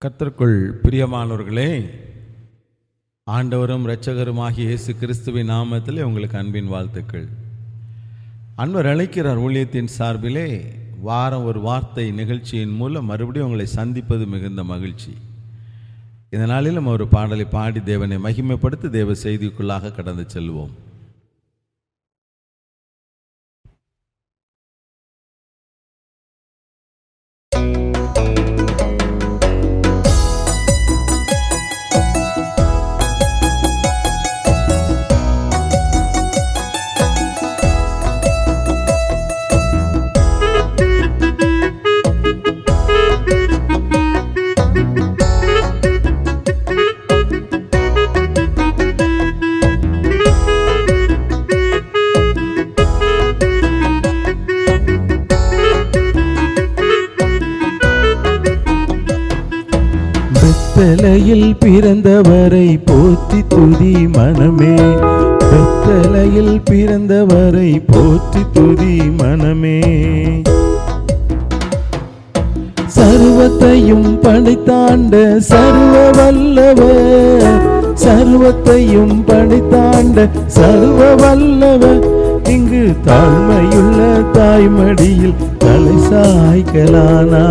கர்த்தருக்குள் பிரியமானவர்களே, ஆண்டவரும் இரட்சகருமாகிய இயேசு கிறிஸ்துவின் நாமத்திலே உங்களுக்கு அன்பின் வாழ்த்துக்கள். அன்பர் அழைக்கிறார் ஊழியத்தின் சார்பிலே வாரம் ஒரு வார்த்தை நிகழ்ச்சியின் மூலம் மறுபடியும் உங்களை சந்திப்பது மிகுந்த மகிழ்ச்சி. இந்த நாளில் நம்ம ஒரு பாடலை பாடி தேவனை மகிமைப்படுத்தி தேவ செய்திக்குள்ளாக கடந்து செல்வோம். பெத்தலையில் பிறந்தவரை போற்றி துதி மனமே, பெத்தலையில் பிறந்தவரை போற்றி துதி மனமே. சர்வத்தையும் படைத்தாண்ட சர்வ வல்லவர், சர்வத்தையும் படைத்தாண்ட சர்வ வல்லவர், இங்கு தாழ்மையுள்ள தாய்மடியில் தலை சாய்க்கலானா,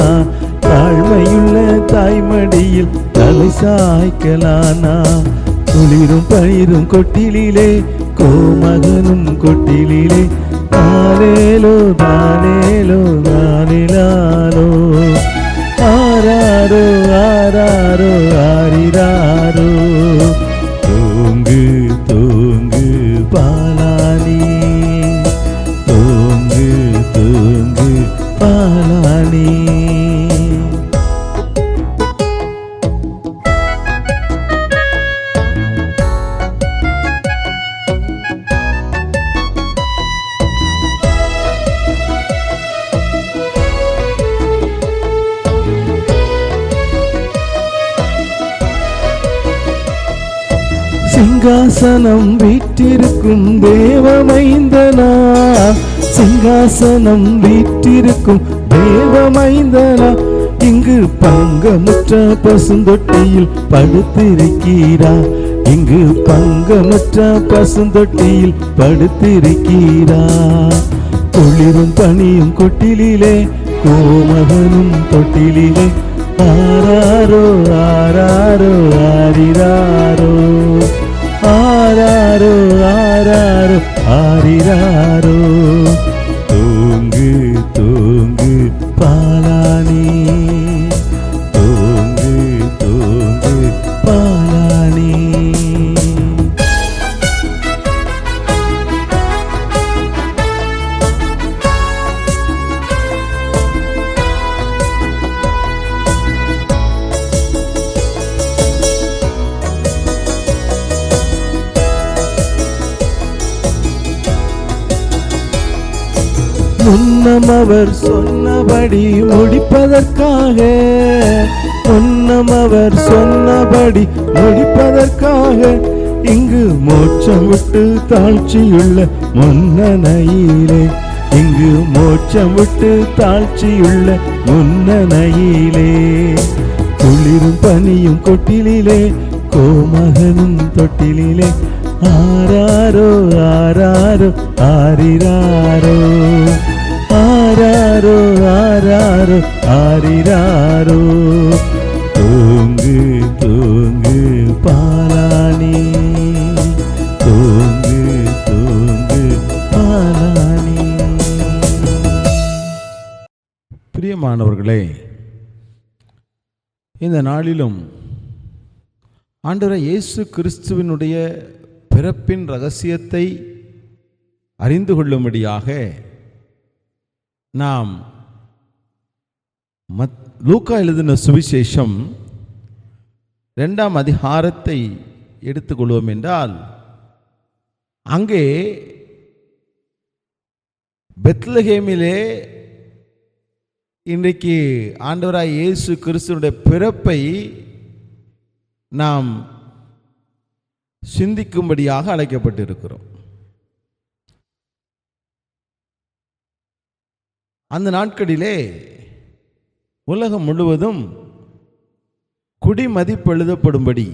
தாழ்மையுள்ள தாய்மடியில் தலை சாய்க்கலானா. குளிரும் பயிரும் கொட்டிலே கோமகனும் கொட்டிலே, தானேலோ தானேலோ தானிலாலோ, ஆராரோ ஆராரோ ஆரிராரோ. தூங்கு தூங்கு பாலானி, தூங்கு தூங்கு பாலானி. சிங்காசனம் வீற்றிருக்கும் தேவமைந்தனா, சிங்காசனம் வீற்றிருக்கும் தேவமைந்தனா, இங்கு பங்கமுற்ற பசுந்தொட்டியில் படுத்திருக்கிறா, இங்கு பங்கமுற்ற பசுந்தொட்டியில் படுத்திருக்கிறா. குளிரும் பனியும் கொட்டிலே கோமகனும் தொட்டிலே, ஆராரோ ஆராரோ ஆரிராரோ, ஆராரோ ஆராரோ ஆரிராரோ. தூங்கு தூங்கு பாலானி, தூங்கு தூங்கு பாலானி. முன்னம் அவர் சொன்னபடி முடிப்பதற்காக, முன்னம் அவர் சொன்னபடி முடிப்பதற்காக, இங்கு மோட்சம் விட்டு தாழ்ச்சியுள்ள முன்னணையிலே, இங்கு மோட்சம் விட்டு தாழ்ச்சியுள்ள முன்னணையிலே. குளிரும் பனியும் கொட்டிலே கோமகனும் தொட்டிலே, ஆராரோ ஆராரோ ஆரிராரோ, ஆராரோ ஆராரோ ஆரிராரோ. தூங்கு தூங்கு பாலானி, தூங்கு தூங்கு பாலானி. பிரியமானவர்களே, இந்த நாளிலும் ஆண்டவர் இயேசு கிறிஸ்துவினுடைய பிறப்பின் ரகசியத்தை அறிந்து கொள்ளும்படியாக நாம் லூக்கா எழுதின சுவிசேஷம் 2ஆம் அதிகாரத்தை எடுத்துக்கொள்வோம் என்றால், அங்கே பெத்லகேமிலே இன்றைக்கு ஆண்டவராய் இயேசு கிறிஸ்துவினுடைய பிறப்பை நாம் சிந்திக்கும்படியாக அழைக்கப்பட்டிருக்கிறோம். அந்த நாட்களிலே உலகம் முழுவதும் குடிமதிப்பு எழுதப்படும்படி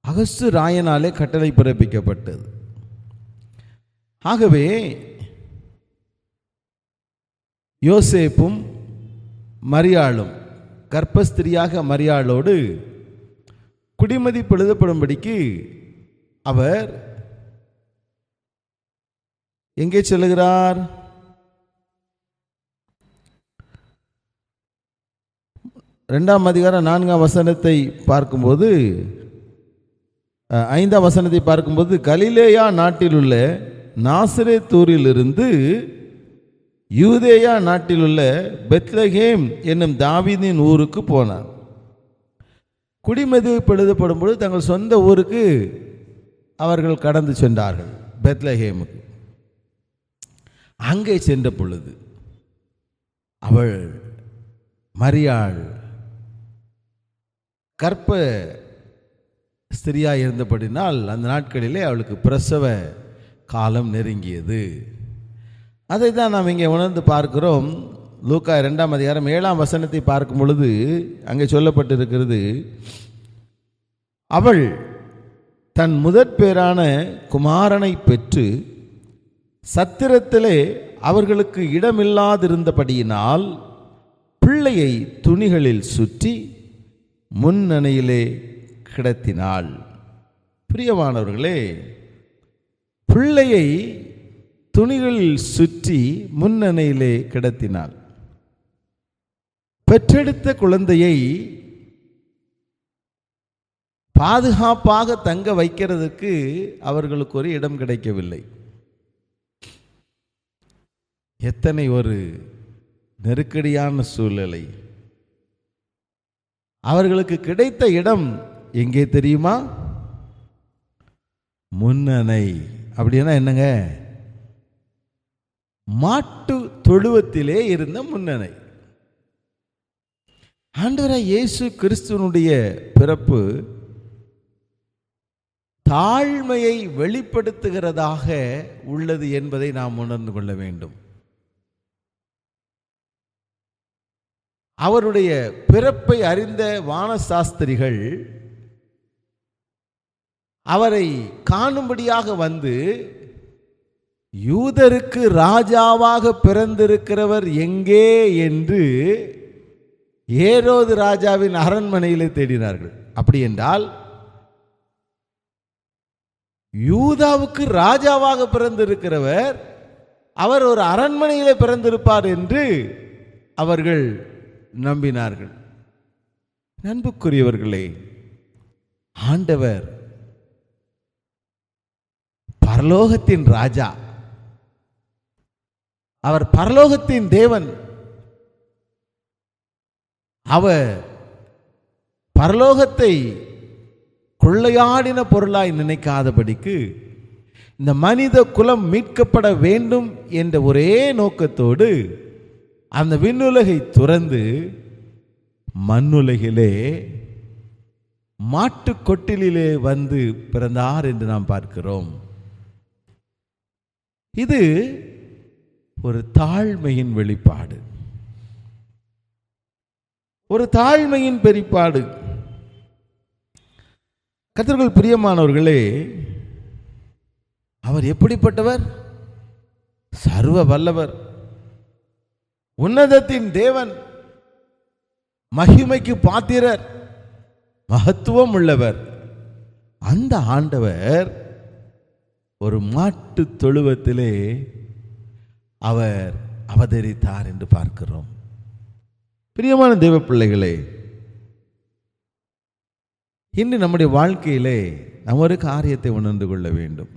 அகஸ்து ராயனாலே கட்டளை பிறப்பிக்கப்பட்டது. ஆகவே யோசேப்பும் மரியாளும் கர்ப்பஸ்திரியாக மரியாளோடு குடிமதிப்பு எழுதப்படும்படிக்கு அவர் எங்கே செல்லுகிறார்? இரண்டாம் அதிகாரம் 4ஆம் வசனத்தை பார்க்கும்போது 5ஆம் வசனத்தை பார்க்கும்போது கலிலேயா நாட்டில் உள்ள நாசரேத்தூரிலிருந்து யூதேயா நாட்டில் உள்ள பெத்லகேம் என்னும் தாவீதின் ஊருக்கு போனார். குடிமதிப்பு எழுதப்படும் பொழுது தங்கள் சொந்த ஊருக்கு அவர்கள் கடந்து சென்றார்கள், பெத்லகேமுக்கு. அங்கே சென்ற பொழுது அவள் மரியாள் கற்ப ஸ்திரியாக இருந்தபடினால் அந்த நாட்களிலே அவளுக்கு பிரசவ காலம் நெருங்கியது. அதை தான் நாம் இங்கே உணர்ந்து பார்க்கிறோம். லூக்கா 2ஆம் அதிகாரம் 7ஆம் வசனத்தை பார்க்கும் பொழுது அங்கே சொல்லப்பட்டிருக்கிறது, அவள் தன் முதற் பேரான குமாரனை பெற்று சத்திரத்திலே அவர்களுக்கு இடமில்லாதிருந்தபடியினால் பிள்ளையை துணிகளில் சுற்றி முன்னணையிலே கிடத்தினாள். பிரியமானவர்களே, பிள்ளையை துணிகளில் சுற்றி முன்னணையிலே கிடத்தினாள். பெற்றெடுத்த குழந்தையை பாதுகாப்பாக தங்க வைக்கிறதுக்கு அவர்களுக்கு ஒரு இடம் கிடைக்கவில்லை. எத்தனை ஒரு நெருக்கடியான சூழ்நிலை! அவர்களுக்கு கிடைத்த இடம் எங்கே தெரியுமா? முன்னணை. அப்படின்னா என்னங்க? மாட்டு தொழுவத்திலே இருந்த முன்னணை. ஆண்டவராகிய இயேசு கிறிஸ்துவனுடைய பிறப்பு தாழ்மையை வெளிப்படுத்துகிறதாக உள்ளது என்பதை நாம் உணர்ந்து கொள்ள வேண்டும். அவருடைய பிறப்பை அறிந்த வானசாஸ்திரிகள் அவரை காணும்படியாக வந்து, யூதருக்கு ராஜாவாக பிறந்திருக்கிறவர் எங்கே என்று ஏரோது ராஜாவின் அரண்மனையிலே தேடினார்கள். அப்படி என்றால் யூதாவுக்கு ராஜாவாக பிறந்திருக்கிறவர் அவர் ஒரு அரண்மனையிலே பிறந்திருப்பார் என்று அவர்கள் நம்பினார்கள். அன்புக்குரியவர்களே, ஆண்டவர் பரலோகத்தின் ராஜா, அவர் பரலோகத்தின் தேவன். அவர் பரலோகத்தை கொள்ளையாடின பொருளாய் நினைக்காதபடிக்கு இந்த மனித குலம் மீட்கப்பட வேண்டும் என்ற ஒரே நோக்கத்தோடு அந்த விண்ணுலகை துறந்து மண்ணுலகிலே மாட்டு கொட்டிலே வந்து பிறந்தார் என்று நாம் பார்க்கிறோம். இது ஒரு தாழ்மையின் வெளிப்பாடு, ஒரு தாழ்மையின் வெளிப்பாடு. கர்த்தருக்குள் பிரியமானவர்களே, அவர் எப்படிப்பட்டவர்? சர்வ வல்லவர், உன்னதத்தின் தேவன், மகிமைக்கு பாத்திரர், மகத்துவம் உள்ளவர். அந்த ஆண்டவர் ஒரு மாட்டு தொழுவத்திலே அவர் அவதரித்தார் என்று பார்க்கிறோம். பிரியமான தேவ பிள்ளைகளே, இன்று நம்முடைய வாழ்க்கையிலே நாம் ஒரு காரியத்தை உணர்ந்து கொள்ள வேண்டும்.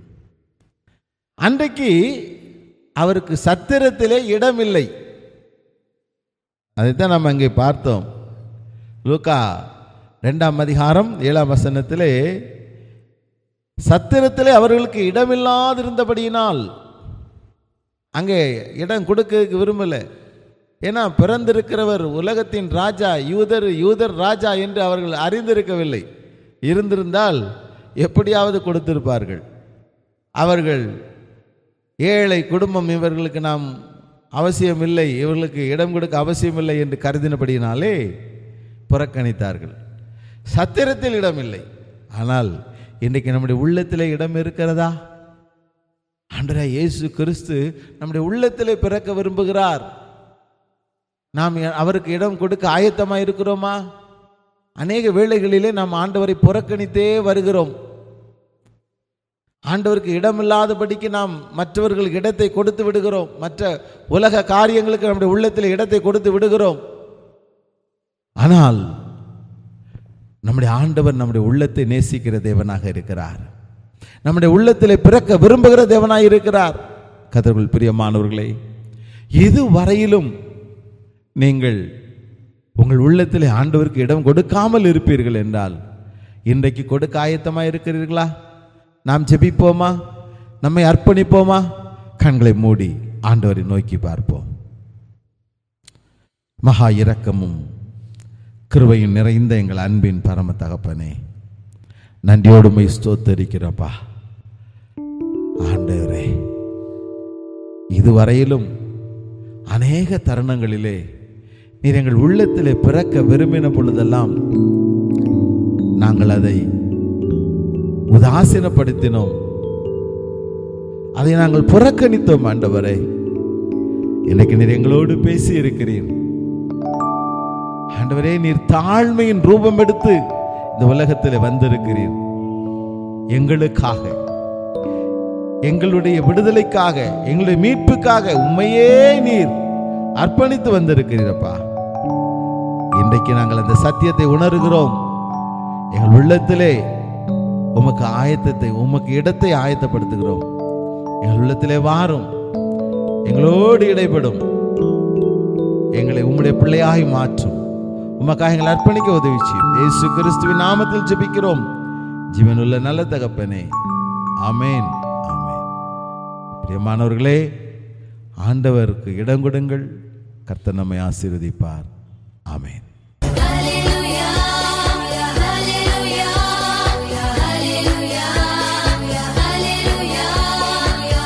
அன்றைக்கு அவருக்கு சத்திரத்திலே இடமில்லை. அதைத்தான் நாம் அங்கே பார்த்தோம். லூக்கா 2ஆம் அதிகாரம் 7ஆம் வசனத்திலே, சத்திரத்திலே அவர்களுக்கு இடமில்லாதிருந்தபடியினால் அங்கே இடம் கொடுக்க விரும்பலை. ஏன்னா பிறந்திருக்கிறவர் உலகத்தின் ராஜா, யூதர் ராஜா என்று அவர்கள் அறிந்திருக்கவில்லை. இருந்திருந்தால் எப்படியாவது கொடுத்திருப்பார்கள். அவர்கள் ஏழை குடும்பம், இவர்களுக்கு நாம் அவசியமில்லை, இவர்களுக்கு இடம் கொடுக்க அவசியமில்லை என்று கருதினபடியினாலே புறக்கணித்தார்கள். சத்திரத்தில் இடமில்லை. ஆனால் இன்றைக்கு நம்முடைய உள்ளத்திலே இடம் இருக்கிறதா? ஆண்டவராகிய இயேசு கிறிஸ்து நம்முடைய உள்ளத்திலே பிறக்க விரும்புகிறார். நாம் அவருக்கு இடம் கொடுக்க ஆயத்தமாக இருக்கிறோமா? அநேக வேளைகளிலே நாம் ஆண்டவரை புறக்கணித்தே வருகிறோம். ஆண்டவருக்கு இடமில்லாதபடிக்கு நாம் மற்றவர்களுக்கு இடத்தை கொடுத்து விடுகிறோம். மற்ற உலக காரியங்களுக்கு நம்முடைய உள்ளத்தில் இடத்தை கொடுத்து விடுகிறோம். ஆனால் நம்முடைய ஆண்டவர் நம்முடைய உள்ளத்தை நேசிக்கிற தேவனாக இருக்கிறார். நம்முடைய உள்ளத்திலே பிறக்க விரும்புகிற தேவனாக இருக்கிறார். கர்த்தருக்குள் பிரியமானவர்களே, இதுவரையிலும் நீங்கள் உங்கள் உள்ளத்திலே ஆண்டவருக்கு இடம் கொடுக்காமல் இருப்பீர்கள் என்றால் இன்றைக்கு கொடுக்க ஆயத்தமாக இருக்கிறீர்களா? நாம் ஜெபிப்போமா? நம்மை அர்ப்பணிப்போமா? கண்களை மூடி ஆண்டவரை நோக்கி பார்ப்போம். மகா இரக்கமும் கிருபையும் நிறைந்த எங்கள் அன்பின் பரம தகப்பனே, நன்றியோடு உம்மை ஸ்தோத்தரிக்கிறப்பா. ஆண்டவரே, இதுவரையிலும் அநேக தருணங்களிலே நீர் எங்கள் உள்ளத்திலே பிறக்க விரும்பின பொழுதெல்லாம் நாங்கள் அதை உதாசீனப்படுத்தினோம், அதை நாங்கள் புறக்கணித்தோம். ஆண்டவரே, இன்னைக்கு நீர் எங்களோடு பேசி இருக்கிறீர். ஆண்டவரே, நீர் தாழ்மையின் ரூபம் எடுத்து இந்த உலகத்தில் வந்திருக்கிறீர். எங்களுக்காக, எங்களுடைய விடுதலைக்காக, எங்களுடைய மீட்புக்காக உம்மையே நீர் அர்ப்பணித்து வந்திருக்கிறீரப்பா. இன்றைக்கு நாங்கள் அந்த சத்தியத்தை உணர்கிறோம். எங்கள் உள்ளத்திலே உமக்கு ஆயத்தத்தை, உமக்கு இடத்தை ஆயத்தப்படுத்துகிறோம். எங்கள் உள்ளத்திலே வாரும், எங்களோடு இடைப்படும், எங்களை உம்முடைய பிள்ளையாய் மாற்றும். உமக்காக எங்களை அர்ப்பணிக்க உதவி செய்யும். இயேசு கிறிஸ்துவின் நாமத்தில் ஜெபிக்கிறோம் ஜீவனுள்ள நல்ல தகப்பனே, ஆமேன், ஆமேன். பிரியமானவர்களே, ஆண்டவருக்கு இடம் கொடுங்கள். கர்த்தர் நம்மை ஆசீர்வதிப்பார். ஆமேன்.